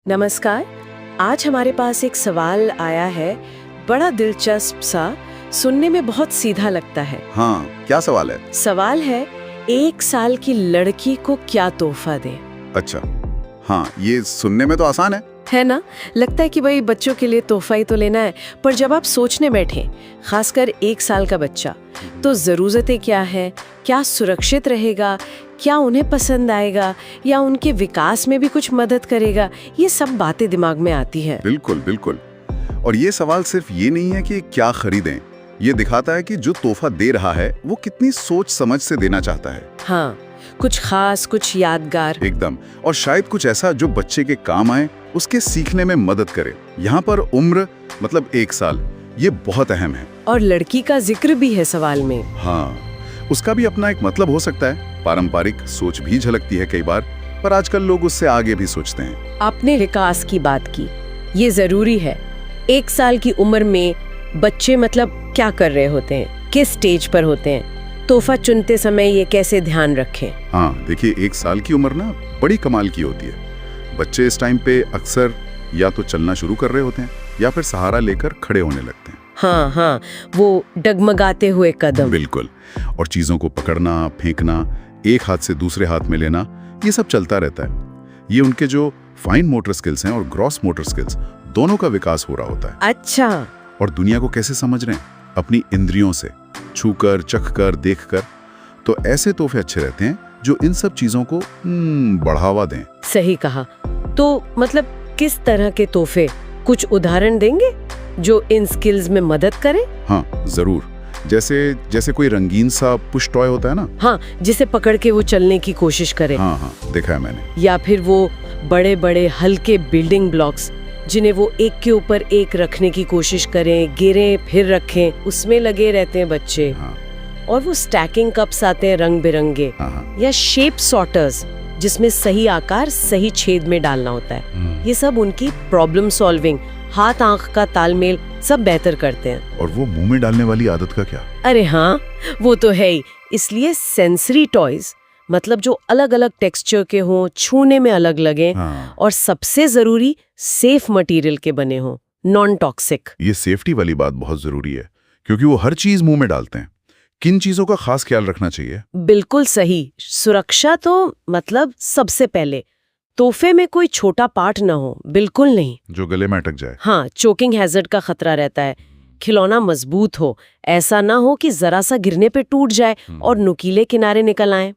नमस्कार। आज हमारे पास एक सवाल आया है, बड़ा दिलचस्प सा, सुनने में बहुत सीधा लगता है। हाँ, क्या सवाल है? सवाल है, 1 साल की लड़की को क्या तोहफा दें? अच्छा, हाँ, ये सुनने में तो आसान है ना? लगता है कि भाई बच्चों के लिए तोहफा ही तो लेना है, पर जब आप सोचने बैठे, खासकर 1 साल का बच्चा, तो ज़रूरतें क्या है, क्या सुरक्षित रहेगा, क्या उन्हें पसंद आएगा या उनके विकास में भी कुछ मदद करेगा, ये सब बातें दिमाग में आती है। बिल्कुल बिल्कुल। और ये सवाल सिर्फ ये नहीं है कि क्या खरीदें, ये दिखाता है कि जो तोहफा दे रहा है वो कितनी सोच समझ से देना चाहता है। हाँ, कुछ खास, कुछ यादगार। एकदम। और शायद कुछ ऐसा जो बच्चे के काम आए, उसके सीखने में मदद करे। यहाँ पर उम्र मतलब 1 साल, ये बहुत अहम है। और लड़की का जिक्र भी है सवाल में। हाँ, उसका भी अपना एक मतलब हो सकता है। पारंपरिक सोच भी झलकती है कई बार, पर आजकल लोग उससे आगे भी सोचते हैं। आपने विकास की बात की, ये जरूरी है। 1 साल की उम्र में बच्चे मतलब क्या कर रहे होते हैं, किस स्टेज पर होते हैं, तोहफा चुनते समय ये कैसे ध्यान रखें? हाँ, देखिए 1 साल की उम्र ना बड़ी कमाल की होती है। बच्चे इस टाइम पे अक्सर या तो चलना शुरू कर रहे होते हैं या फिर सहारा लेकर खड़े होने लगते हैं। हाँ, वो डगमगाते हुए कदम। बिल्कुल। और चीजों को पकड़ना, फेंकना, एक हाथ से दूसरे हाथ में लेना, ये सब चलता रहता है। ये उनके जो फाइन मोटर स्किल्स हैं और ग्रॉस मोटर स्किल्स, दोनों का विकास हो रहा होता है। अच्छा। और दुनिया को कैसे समझ रहे हैं? अपनी इंद्रियों से, छूकर, चखकर, देखकर। तो ऐसे तोहफे अच्छे रहते हैं जो इन सब चीजों को बढ़ावा दें। सही कहा। तो मतलब किस तरह के तोहफे, कुछ उदाहरण देंगे जो इन स्किल्स में मदद करें? हाँ, जरूर। जैसे कोई रंगीन सा पुश टॉय होता है ना। हाँ, जिसे पकड़ के वो चलने की कोशिश करे। हाँ, देखा है मैंने। या फिर वो बड़े बड़े हल्के बिल्डिंग ब्लॉक्स जिन्हें वो एक के ऊपर एक रखने की कोशिश करें, गिरे फिर रखें, उसमें लगे रहते हैं बच्चे। हाँ। और वो स्टैकिंग कप्स आते हैं रंग बिरंगे। हाँ। या शेप सॉर्टर्स जिसमें सही आकार सही छेद में डालना होता है। ये सब उनकी प्रॉब्लम सॉल्विंग, हाथ आंख का तालमेल सब बेहतर करते हैं। और वो मुंह में डालने वाली आदत का क्या? अरे हाँ, वो तो है ही। इसलिए सेंसरी टॉयज, मतलब जो अलग अलग टेक्सचर के हों, छूने में अलग लगे। हाँ। और सबसे जरूरी सेफ मटेरियल के बने हों, नॉन टॉक्सिक। ये सेफ्टी वाली बात बहुत जरूरी है, क्योंकि वो हर चीज मुंह में डालते हैं। किन चीजों का खास ख्याल रखना चाहिए? बिल्कुल सही। सुरक्षा तो मतलब सबसे पहले। तोहफे में कोई छोटा पार्ट ना हो, बिल्कुल नहीं, जो गले में अटक जाए। हाँ, चोकिंग हैजर्ड का खतरा रहता है। खिलौना मजबूत हो, ऐसा ना हो कि जरा सा गिरने पे टूट जाए और नुकीले किनारे निकल आए।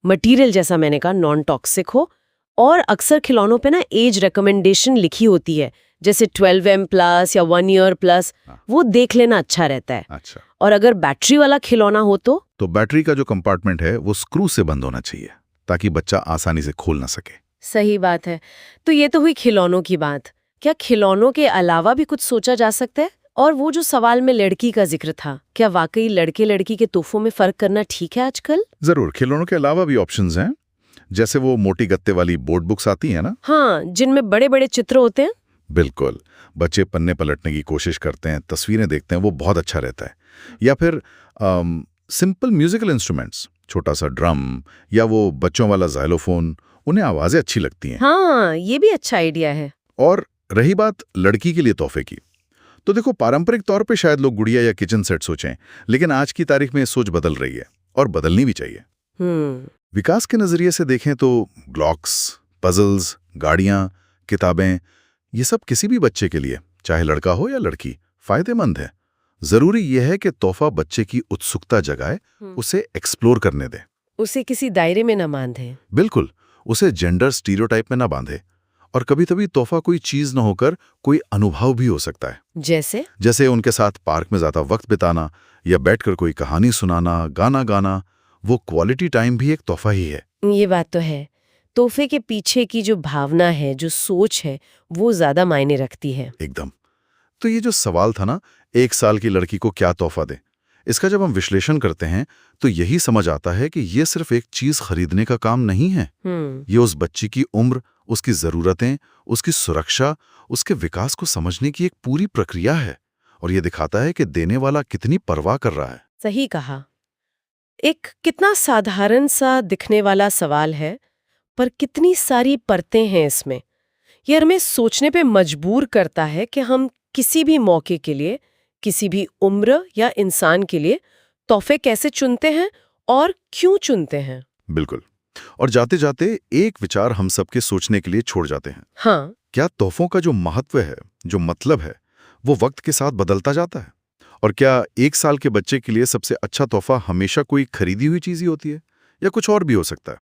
मटेरियल जैसा मैंने कहा नॉन टॉक्सिक हो। और अक्सर खिलौनों पे ना एज रिकमेंडेशन लिखी होती है, जैसे 12M+ या 1 year प्लस, वो देख लेना अच्छा रहता है। अच्छा। और अगर बैटरी वाला खिलौना हो तो बैटरी का जो कंपार्टमेंट है वो स्क्रू से बंद होना चाहिए, ताकि बच्चा आसानी से खोल ना सके। सही बात है। तो ये तो हुई खिलौनों की बात। क्या खिलौनों के अलावा भी कुछ सोचा जा सकता है? और वो जो सवाल में लड़की का जिक्र था, क्या वाकई लड़के लड़की के तोहफों में फर्क करना ठीक है आजकल? जरूर। खिलौनों के अलावा भी ऑप्शंस हैं, जैसे वो मोटी गत्ते वाली बोर्ड बुक्स आती है ना। हाँ, जिनमें बड़े बड़े चित्र होते हैं। बिल्कुल। बच्चे पन्ने पलटने की कोशिश करते हैं, तस्वीरें देखते हैं, वो बहुत अच्छा रहता है। या फिर सिंपल म्यूजिकल इंस्ट्रूमेंट्स, छोटा सा ड्रम या वो बच्चों वाला ज़ाइलोफोन, उन्हें आवाजें अच्छी लगती हैं। हाँ, ये भी अच्छा आइडिया है। और रही बात लड़की के लिए तोहफे की, तो देखो पारंपरिक तौर पे शायद लोग गुड़िया या किचन सेट सोचें, लेकिन आज की तारीख में सोच बदल रही है और बदलनी भी चाहिए। विकास के नजरिए से देखें तो ब्लॉक्स, पजल्स, गाड़ियां, किताबें, ये सब किसी भी बच्चे के लिए, चाहे लड़का हो या लड़की, फायदेमंद है। जरूरी यह है कि तोहफा बच्चे की उत्सुकता जगाए, उसे एक्सप्लोर करने दे, उसे किसी दायरे में न बांधे। बिल्कुल, उसे जेंडर स्टीरियोटाइप में ना बांधे। और कभी-कभी तोहफा कोई चीज न होकर कोई अनुभव भी हो सकता है। जैसे उनके साथ पार्क में ज्यादा वक्त बिताना या बैठकर कोई कहानी सुनाना, गाना गाना, वो क्वालिटी टाइम भी एक तोहफा ही है। ये बात तो है। तोहफे के पीछे की जो भावना है, जो सोच है, वो ज्यादा मायने रखती है। एकदम। तो ये जो सवाल था ना, 1 साल की लड़की को क्या तोहफा दे, इसका जब हम विश्लेषण करते हैं तो यही समझ आता है कि ये सिर्फ एक चीज खरीदने का काम नहीं है। ये उस बच्ची की उम्र, उसकी जरूरतें, उसकी सुरक्षा, उसके विकास को समझने की एक पूरी प्रक्रिया है। और ये दिखाता है कि देने वाला कितनी परवाह कर रहा है। सही कहा। एक कितना साधारण सा दिखने वाला सवाल है, पर कितनी सारी परतें हैं इसमें। ये हमें सोचने पे मजबूर करता है कि हम किसी भी मौके के लिए, किसी भी उम्र या इंसान के लिए तोहफे कैसे चुनते हैं और क्यों चुनते हैं। बिल्कुल। और जाते जाते एक विचार हम सबके सोचने के लिए छोड़ जाते हैं। हाँ, क्या तोहफों का जो महत्व है, जो मतलब है, वो वक्त के साथ बदलता जाता है? और क्या 1 साल के बच्चे के लिए सबसे अच्छा तोहफा हमेशा कोई खरीदी हुई चीज ही होती है या कुछ और भी हो सकता है?